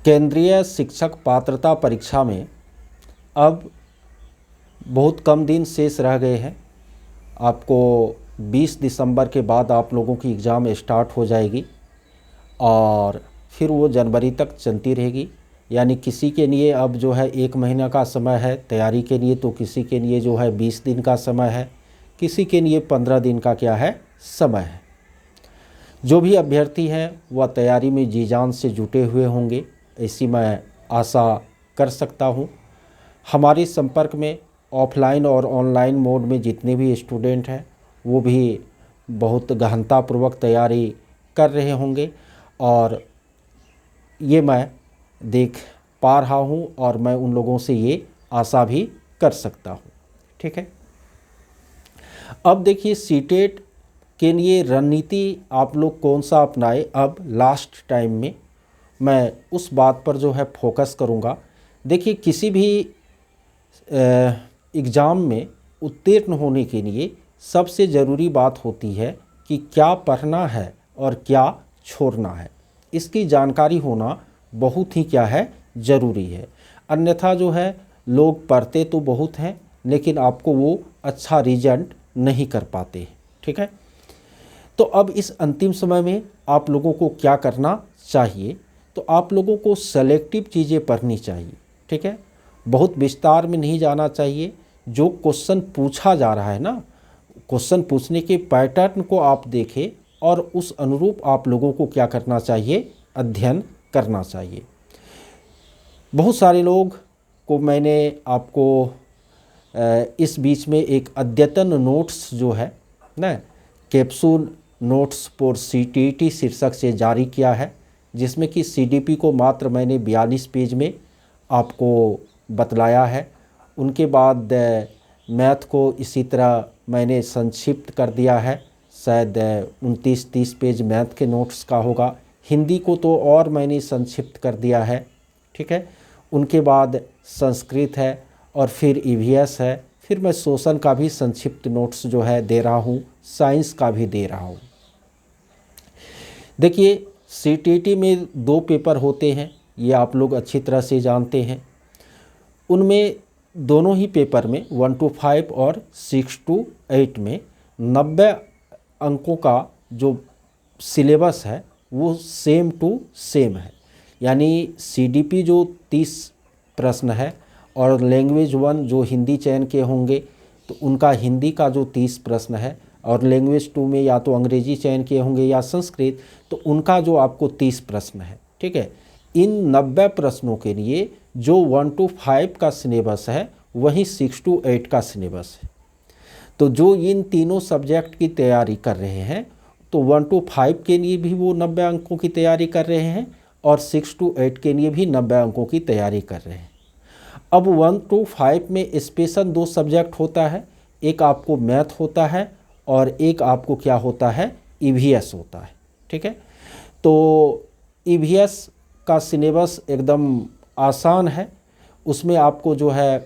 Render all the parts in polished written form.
केंद्रीय शिक्षक पात्रता परीक्षा में अब बहुत कम दिन शेष रह गए हैं। आपको 20 दिसंबर के बाद आप लोगों की एग्ज़ाम स्टार्ट हो जाएगी और फिर वो जनवरी तक चलती रहेगी। यानी किसी के लिए अब जो है 1 महीना का समय है तैयारी के लिए, तो किसी के लिए जो है 20 दिन का समय है, किसी के लिए 15 दिन का क्या है समय है। जो भी अभ्यर्थी हैं वह तैयारी में जी जान से जुटे हुए होंगे, ऐसी मैं आशा कर सकता हूँ। हमारे संपर्क में ऑफलाइन और ऑनलाइन मोड में जितने भी स्टूडेंट हैं वो भी बहुत गहनतापूर्वक तैयारी कर रहे होंगे और ये मैं देख पा रहा हूँ और मैं उन लोगों से ये आशा भी कर सकता हूँ। ठीक है, अब देखिए सीटेट के लिए रणनीति आप लोग कौन सा अपनाए। अब लास्ट टाइम में मैं उस बात पर जो है फोकस करूँगा। देखिए किसी भी एग्ज़ाम में उत्तीर्ण होने के लिए सबसे ज़रूरी बात होती है कि क्या पढ़ना है और क्या छोड़ना है। इसकी जानकारी होना बहुत ही क्या है ज़रूरी है। अन्यथा जो है लोग पढ़ते तो बहुत हैं लेकिन आपको वो अच्छा रिजल्ट नहीं कर पाते हैं। ठीक है, तो अब इस अंतिम समय में आप लोगों को क्या करना चाहिए, तो आप लोगों को सेलेक्टिव चीज़ें पढ़नी चाहिए। ठीक है, बहुत विस्तार में नहीं जाना चाहिए। जो क्वेश्चन पूछा जा रहा है ना, क्वेश्चन पूछने के पैटर्न को आप देखें और उस अनुरूप आप लोगों को क्या करना चाहिए, अध्ययन करना चाहिए। बहुत सारे लोग को मैंने आपको इस बीच में एक अद्यतन नोट्स जो है ना, कैप्सूल नोट्स फॉर सीटीईटी शीर्षक से जारी किया है, जिसमें कि सीडीपी को मात्र मैंने 42 पेज में आपको बतलाया है। उनके बाद मैथ को इसी तरह मैंने संक्षिप्त कर दिया है, शायद 29-30 पेज मैथ के नोट्स का होगा। हिंदी को तो और मैंने संक्षिप्त कर दिया है। ठीक है, उनके बाद संस्कृत है और फिर ईवीएस है, फिर मैं सोशल का भी संक्षिप्त नोट्स जो है दे रहा हूँ, साइंस का भी दे रहा हूँ। देखिए सीटीईटी में 2 पेपर होते हैं, ये आप लोग अच्छी तरह से जानते हैं। उनमें दोनों ही पेपर में 1 to 5 और 6 to 8 में 90 अंकों का जो सिलेबस है वो सेम टू सेम है। यानी सीडीपी जो 30 प्रश्न है और लैंग्वेज 1 जो हिंदी चयन के होंगे तो उनका हिंदी का जो 30 प्रश्न है, और लैंग्वेज 2 में या तो अंग्रेजी चयन के होंगे या संस्कृत, तो उनका जो आपको 30 प्रश्न है। ठीक है, इन 90 प्रश्नों के लिए जो 1 to 5 का सिलेबस है वही 6 to 8 का सिलेबस है। तो जो इन तीनों सब्जेक्ट की तैयारी कर रहे हैं तो 1 to 5 के लिए भी वो 90 अंकों की तैयारी कर रहे हैं और 6 to 8 के लिए भी 90 अंकों की तैयारी कर रहे हैं। अब 1 to 5 में स्पेशल 2 सब्जेक्ट होता है, एक आपको मैथ होता है और एक आपको क्या होता है, ईवीएस होता है। ठीक है, तो ईवीएस का सिलेबस एकदम आसान है। उसमें आपको जो है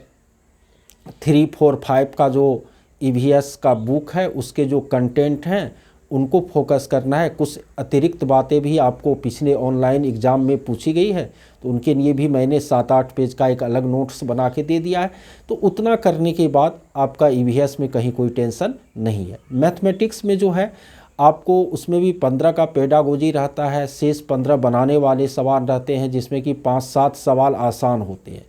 3, 4, 5 का जो ईवीएस का बुक है उसके जो कंटेंट हैं उनको फोकस करना है। कुछ अतिरिक्त बातें भी आपको पिछले ऑनलाइन एग्ज़ाम में पूछी गई है तो उनके लिए भी मैंने 7-8 पेज का एक अलग नोट्स बना के दे दिया है। तो उतना करने के बाद आपका ईवीएस में कहीं कोई टेंशन नहीं है। मैथमेटिक्स में जो है आपको उसमें भी 15 का पेडागोजी रहता है, शेष 15 बनाने वाले सवाल रहते हैं जिसमें कि 5-7 सवाल आसान होते हैं।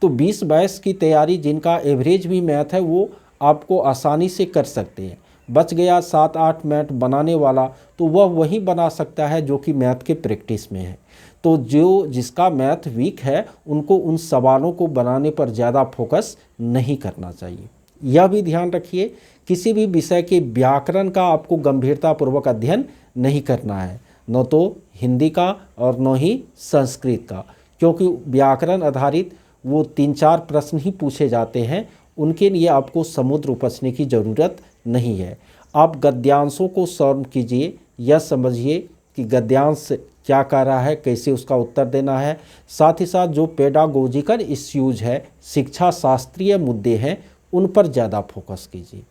तो 20-22 की तैयारी जिनका एवरेज भी मैथ है वो आपको आसानी से कर सकते हैं। बच गया 7-8 मैथ बनाने वाला तो वह वही बना सकता है जो कि मैथ के प्रैक्टिस में है। तो जो जिसका मैथ वीक है उनको उन सवालों को बनाने पर ज़्यादा फोकस नहीं करना चाहिए। यह भी ध्यान रखिए किसी भी विषय के व्याकरण का आपको गंभीरतापूर्वक अध्ययन नहीं करना है, न तो हिंदी का और न ही संस्कृत का, क्योंकि व्याकरण आधारित वो 3-4 प्रश्न ही पूछे जाते हैं। उनके लिए आपको समुद्र उपसने की ज़रूरत नहीं है। आप गद्यांशों को सॉल्व कीजिए, यह समझिए कि गद्यांश क्या कह रहा है, कैसे उसका उत्तर देना है। साथ ही साथ जो पेडागोजिकल इश्यूज है, शिक्षा शास्त्रीय मुद्दे हैं, उन पर ज़्यादा फोकस कीजिए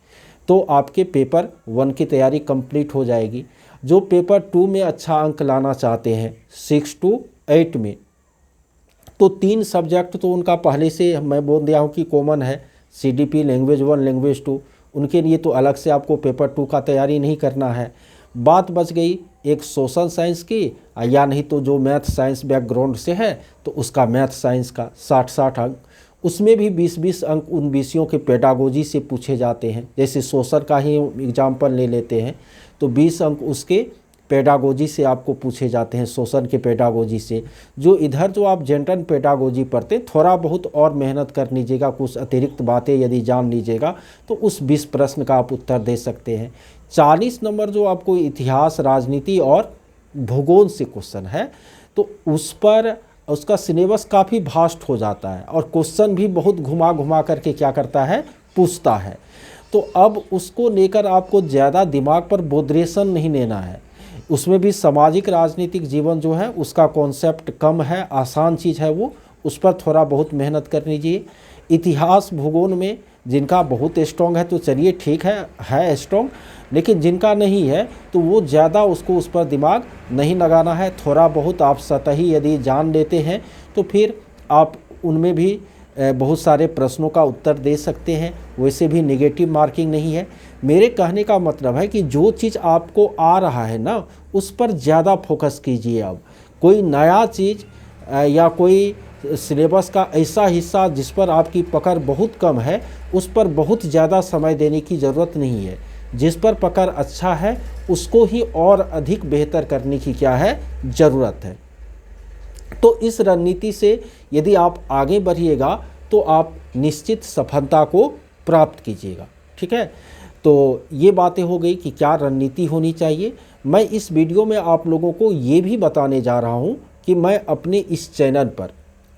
तो आपके पेपर 1 की तैयारी कंप्लीट हो जाएगी। जो पेपर 2 में अच्छा अंक लाना चाहते हैं 6 to 8 में, तो 3 सब्जेक्ट तो उनका पहले से मैं बोल दिया हूँ कि कॉमन है, CDP लैंग्वेज 1 लैंग्वेज 2, उनके लिए तो अलग से आपको पेपर 2 का तैयारी नहीं करना है। बात बच गई एक सोशल साइंस की, या नहीं तो जो मैथ साइंस बैकग्राउंड से है तो उसका मैथ साइंस का 60-60 अंक, उसमें भी 20-20 अंक उन विषयों के पेडागोजी से पूछे जाते हैं। जैसे सोशल का ही एग्जाम्पल ले लेते हैं तो 20 अंक उसके पेडागोजी से आपको पूछे जाते हैं, शोषण के पेडागोजी से। जो इधर जो आप जनरल पेडागोजी पढ़ते थोड़ा बहुत और मेहनत कर लीजिएगा, कुछ अतिरिक्त बातें यदि जान लीजिएगा तो उस 20 प्रश्न का आप उत्तर दे सकते हैं। 40 नंबर जो आपको इतिहास, राजनीति और भूगोल से क्वेश्चन है तो उस पर उसका सिलेबस काफ़ी वास्ट हो जाता है और क्वेश्चन भी बहुत घुमा घुमा करके क्या करता है, पूछता है। तो अब उसको लेकर आपको ज़्यादा दिमाग पर बोधरेशन नहीं लेना है। उसमें भी सामाजिक राजनीतिक जीवन जो है उसका कॉन्सेप्ट कम है, आसान चीज़ है वो, उस पर थोड़ा बहुत मेहनत कर लीजिए। इतिहास भूगोल में जिनका बहुत स्ट्रॉन्ग है तो चलिए ठीक है स्ट्रॉन्ग, लेकिन जिनका नहीं है तो वो ज़्यादा उसको उस पर दिमाग नहीं लगाना है। थोड़ा बहुत आप सतही यदि जान लेते हैं तो फिर आप उनमें भी बहुत सारे प्रश्नों का उत्तर दे सकते हैं, वैसे भी नेगेटिव मार्किंग नहीं है। मेरे कहने का मतलब है कि जो चीज़ आपको आ रहा है ना उस पर ज़्यादा फोकस कीजिए। अब कोई नया चीज़ या कोई सिलेबस का ऐसा हिस्सा जिस पर आपकी पकड़ बहुत कम है उस पर बहुत ज़्यादा समय देने की ज़रूरत नहीं है। जिस पर पकड़ अच्छा है उसको ही और अधिक बेहतर करने की क्या है, ज़रूरत है। तो इस रणनीति से यदि आप आगे बढ़िएगा तो आप निश्चित सफलता को प्राप्त कीजिएगा। ठीक है, तो ये बातें हो गई कि क्या रणनीति होनी चाहिए। मैं इस वीडियो में आप लोगों को ये भी बताने जा रहा हूँ कि मैं अपने इस चैनल पर,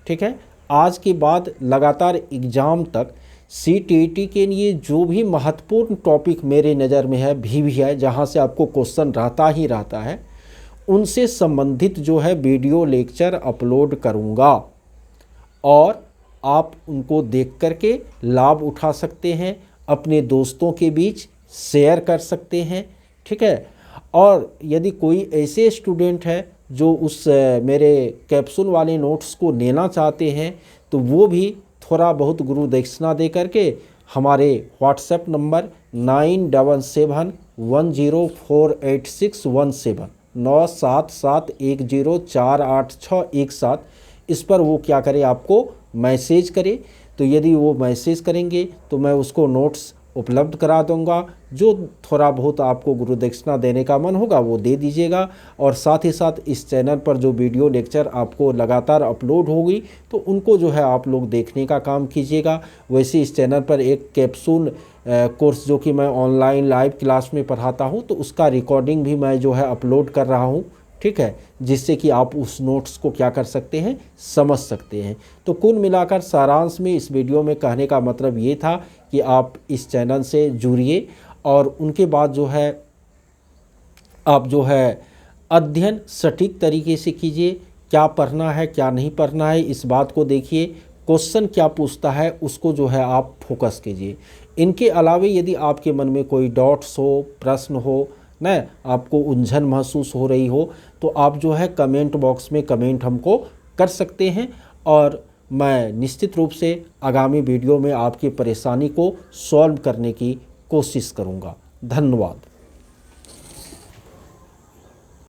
ठीक है, आज के बाद लगातार एग्ज़ाम तक CTET के लिए जो भी महत्वपूर्ण टॉपिक मेरे नज़र में है भी है, जहाँ से आपको क्वेश्चन रहता ही रहता है, उनसे संबंधित जो है वीडियो लेक्चर अपलोड करूँगा और आप उनको देख करके लाभ उठा सकते हैं, अपने दोस्तों के बीच शेयर कर सकते हैं। ठीक है, और यदि कोई ऐसे स्टूडेंट है जो उस मेरे कैप्सूल वाले नोट्स को लेना चाहते हैं तो वो भी थोड़ा बहुत गुरु दक्षिणा दे करके हमारे व्हाट्सएप नंबर 9771048617 9771048617 इस पर वो क्या करे, आपको मैसेज करे। तो यदि वो मैसेज करेंगे तो मैं उसको नोट्स उपलब्ध करा दूंगा। जो थोड़ा बहुत आपको गुरु दक्षिणा देने का मन होगा वो दे दीजिएगा। और साथ ही साथ इस चैनल पर जो वीडियो लेक्चर आपको लगातार अपलोड होगी तो उनको जो है आप लोग देखने का काम कीजिएगा। वैसे इस चैनल पर एक कैप्सूल कोर्स जो कि मैं ऑनलाइन लाइव क्लास में पढ़ाता हूँ तो उसका रिकॉर्डिंग भी मैं जो है अपलोड कर रहा हूँ। ठीक है, जिससे कि आप उस नोट्स को क्या कर सकते हैं, समझ सकते हैं। तो कुल मिलाकर सारांश में इस वीडियो में कहने का मतलब ये था कि आप इस चैनल से जुड़िए और उनके बाद जो है आप जो है अध्ययन सटीक तरीके से कीजिए। क्या पढ़ना है क्या नहीं पढ़ना है इस बात को देखिए, क्वेश्चन क्या पूछता है उसको जो है आप फोकस कीजिए। इनके अलावे यदि आपके मन में कोई डाउट्स हो, प्रश्न हो ना, आपको उलझन महसूस हो रही हो तो आप जो है कमेंट बॉक्स में कमेंट हमको कर सकते हैं और मैं निश्चित रूप से आगामी वीडियो में आपकी परेशानी को सॉल्व करने की कोशिश करूंगा। धन्यवाद।